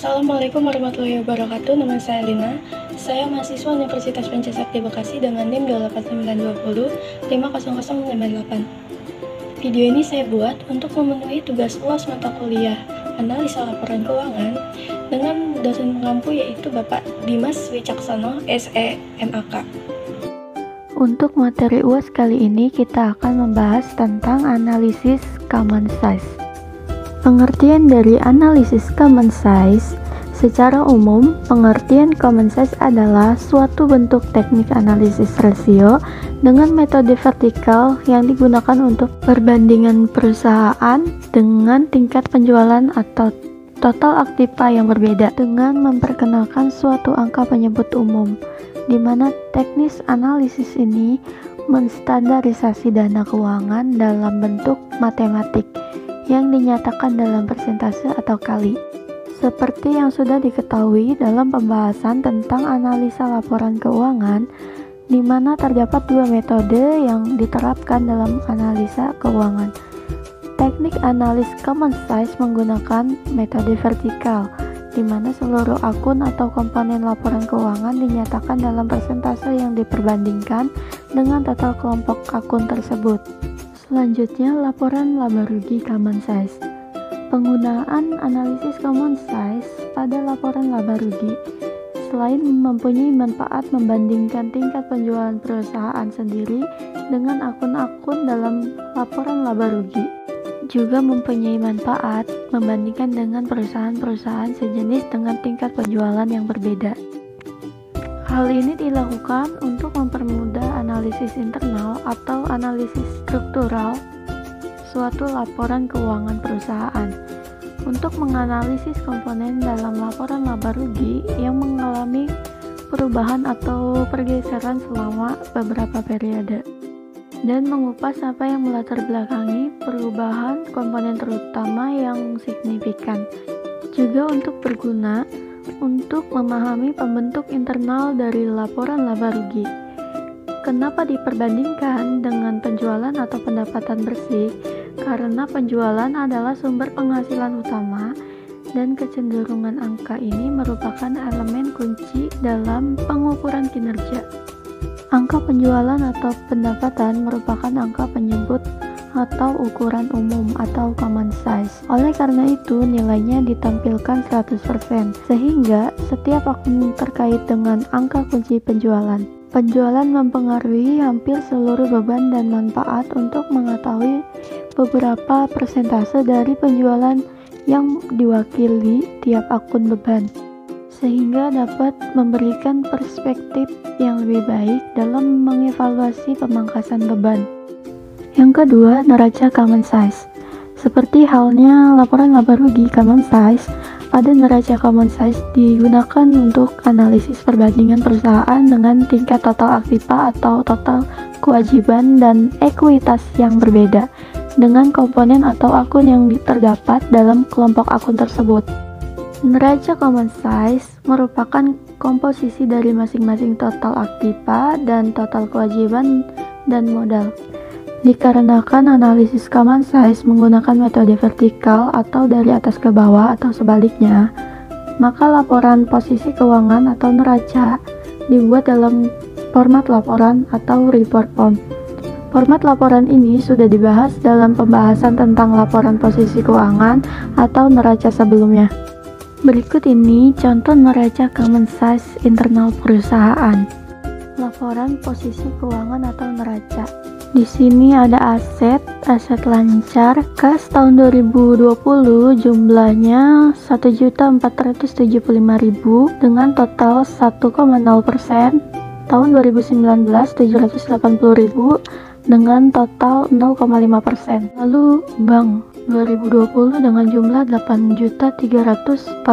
Assalamualaikum warahmatullahi wabarakatuh. Nama saya Lina. Saya mahasiswa Universitas Pancasakti Bekasi dengan NIM 28920 50098. Video ini saya buat untuk memenuhi tugas UAS mata kuliah Analisa Laporan Keuangan dengan dosen pengampu yaitu Bapak Dimas Wicaksono, SE, MAK. Untuk materi UAS kali ini kita akan membahas tentang analisis common size. Pengertian dari analisis common size. Secara umum, pengertian common size adalah suatu bentuk teknik analisis rasio dengan metode vertikal yang digunakan untuk perbandingan perusahaan dengan tingkat penjualan atau total aktiva yang berbeda dengan memperkenalkan suatu angka penyebut umum, di mana teknis analisis ini menstandarisasi dana keuangan dalam bentuk matematik yang dinyatakan dalam persentase atau kali. Seperti yang sudah diketahui dalam pembahasan tentang analisa laporan keuangan, di mana terdapat dua metode yang diterapkan dalam analisa keuangan. Teknik analis common size menggunakan metode vertikal, di mana seluruh akun atau komponen laporan keuangan dinyatakan dalam persentase yang diperbandingkan dengan total kelompok akun tersebut. Selanjutnya, laporan laba rugi common size. Penggunaan analisis common size pada laporan laba rugi selain mempunyai manfaat membandingkan tingkat penjualan perusahaan sendiri dengan akun-akun dalam laporan laba rugi, juga mempunyai manfaat membandingkan dengan perusahaan-perusahaan sejenis dengan tingkat penjualan yang berbeda. Hal ini dilakukan untuk mempermudah analisis internal atau analisis struktural suatu laporan keuangan perusahaan untuk menganalisis komponen dalam laporan laba rugi yang mengalami perubahan atau pergeseran selama beberapa periode dan mengupas apa yang melatar belakangi perubahan komponen terutama yang signifikan. Juga untuk berguna untuk memahami pembentuk internal dari laporan laba rugi. Kenapa diperbandingkan dengan penjualan atau pendapatan bersih? Karena penjualan adalah sumber penghasilan utama dan kecenderungan angka ini merupakan elemen kunci dalam pengukuran kinerja. Angka penjualan atau pendapatan merupakan angka penyebut atau ukuran umum atau common size. Oleh karena itu, nilainya ditampilkan 100%, sehingga setiap akun terkait dengan angka kunci penjualan. Penjualan mempengaruhi hampir seluruh beban dan manfaat untuk mengetahui beberapa persentase dari penjualan yang diwakili tiap akun beban, sehingga dapat memberikan perspektif yang lebih baik dalam mengevaluasi pemangkasan beban. Yang kedua, neraca common size. Seperti halnya laporan laba rugi common size, pada neraca common size digunakan untuk analisis perbandingan perusahaan dengan tingkat total aktiva atau total kewajiban dan ekuitas yang berbeda dengan komponen atau akun yang terdapat dalam kelompok akun tersebut. Neraca common size merupakan komposisi dari masing-masing total aktiva dan total kewajiban dan modal. Dikarenakan analisis common size menggunakan metode vertikal atau dari atas ke bawah atau sebaliknya, maka laporan posisi keuangan atau neraca dibuat dalam format laporan atau report form. Format laporan ini sudah dibahas dalam pembahasan tentang laporan posisi keuangan atau neraca sebelumnya. Berikut ini contoh neraca common size internal perusahaan. Laporan posisi keuangan atau neraca. Di sini ada aset lancar kas tahun 2020 jumlahnya 1.475.000 dengan total 1,0%, tahun 2019 780.000 dengan total 0,5%. Lalu bank 2020 dengan jumlah 8.345.000,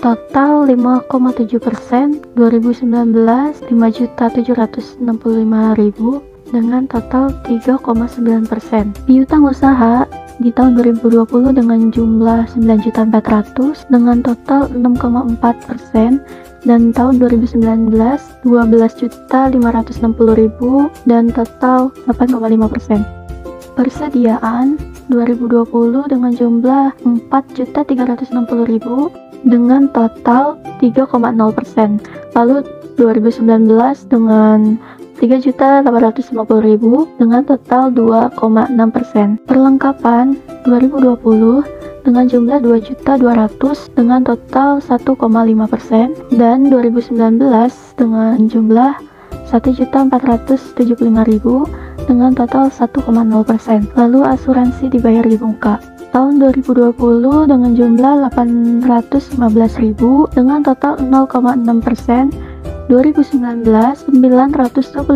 total 5,7%, 2019 5.765.000 dengan total 3,9%. Piutang usaha di tahun 2020 dengan jumlah 9.400.000 dengan total 6,4%, dan tahun 2019 12.560.000 dan total 8,5%. Persediaan 2020 dengan jumlah 4.360.000 dengan total 3,0%. Lalu 2019 dengan 3.850.000 dengan total 2,6%. Perlengkapan 2020 dengan jumlah 2.200.000 dengan total 1,5%, dan 2019 dengan jumlah 1.475.000 dengan total 1,0%. Lalu asuransi dibayar di muka. Tahun 2020 dengan jumlah 815.000 dengan total 0,6%. 2019 925.000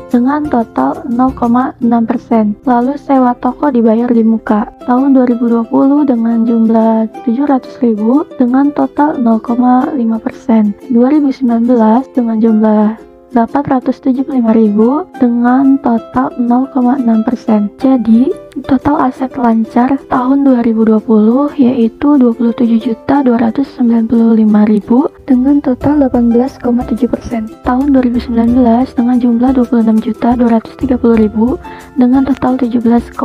dengan total 0,6%. Lalu sewa toko dibayar di muka. Tahun 2020 dengan jumlah 700.000 dengan total 0,5%. 2019 dengan jumlah 875.000 dengan total 0,6%. Jadi, total aset lancar tahun 2020 yaitu 27.295.000 dengan total 18,7%. Tahun 2019 dengan jumlah 26.230.000 dengan total 17,7%.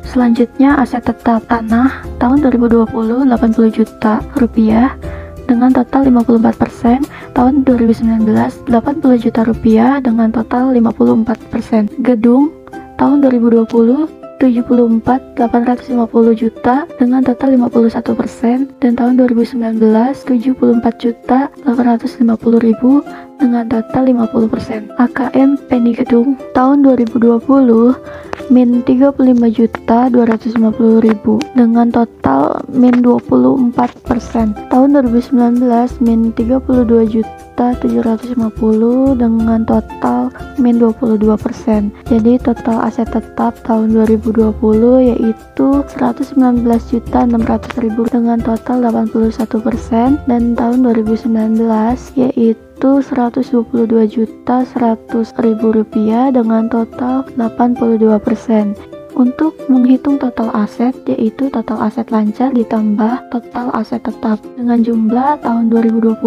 Selanjutnya aset tetap tanah tahun 2020 80 juta rupiah dengan total 54%. Tahun 2019 80 juta rupiah dengan total 54%. Gedung tahun 2020 74.850 juta dengan total 51%, dan tahun 2019 74.850.000 dengan total 50%. AKM Penny Gedung tahun 2020 min 35.250.000 dengan total min 24%. Tahun 2019 min 32.750 dengan total min 22%. Jadi total aset tetap tahun 2020 yaitu 119.600.000 dengan total 81%, dan tahun 2019 yaitu 122.100.000 rupiah dengan total 82%. Untuk menghitung total aset, yaitu total aset lancar ditambah total aset tetap dengan jumlah tahun 2020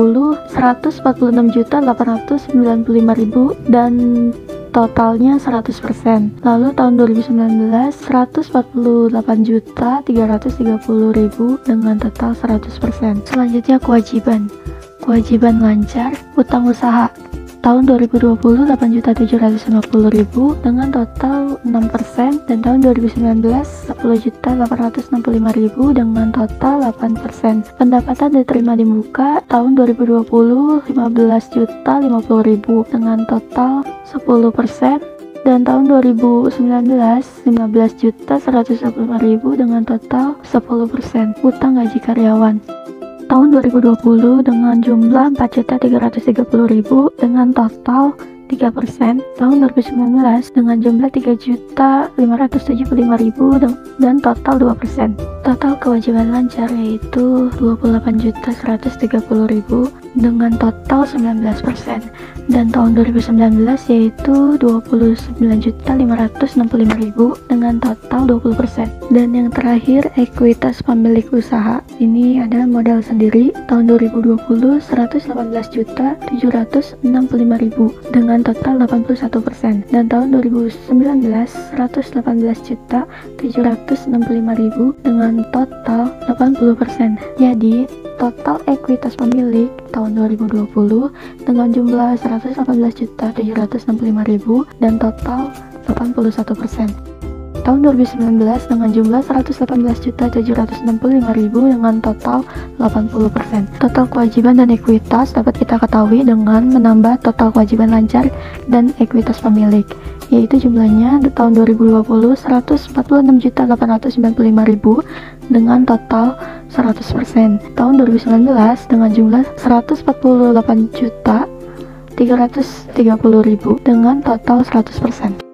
146.895.000 dan totalnya 100%. Lalu tahun 2019 148.330.000 dengan total 100%. Selanjutnya kewajiban lancar utang usaha tahun 2020 8.750.000 dengan total 6%, dan tahun 2019 10.865.000 dengan total 8%. Pendapatan diterima di muka tahun 2020 15.050.000 dengan total 10%, dan tahun 2019 15.125.000 dengan total 10%. Utang gaji karyawan tahun 2020 dengan jumlah 4.330.000 dengan total 3%. Tahun 2019 dengan jumlah 3.575.000 dan total 2%. Total kewajiban lancar yaitu 28.130.000 dengan total 19%. Dan tahun 2019 yaitu 29.565.000 dengan total 20%. Dan yang terakhir ekuitas pemilik usaha. Ini adalah modal sendiri tahun 2020 118.765.000 dengan total 81%, dan tahun 2019 118.765.000 dengan total 80%. Jadi total ekuitas pemilik tahun 2020 dengan jumlah 118.765.000 dan total 81%. Tahun 2019 dengan jumlah 118.765.000 dengan total 80%. Total kewajiban dan ekuitas dapat kita ketahui dengan menambah total kewajiban lancar dan ekuitas pemilik, yaitu jumlahnya tahun 2020 146.895.000 dengan total 100%. Tahun 2019 dengan jumlah 148.330.000 dengan total 100%.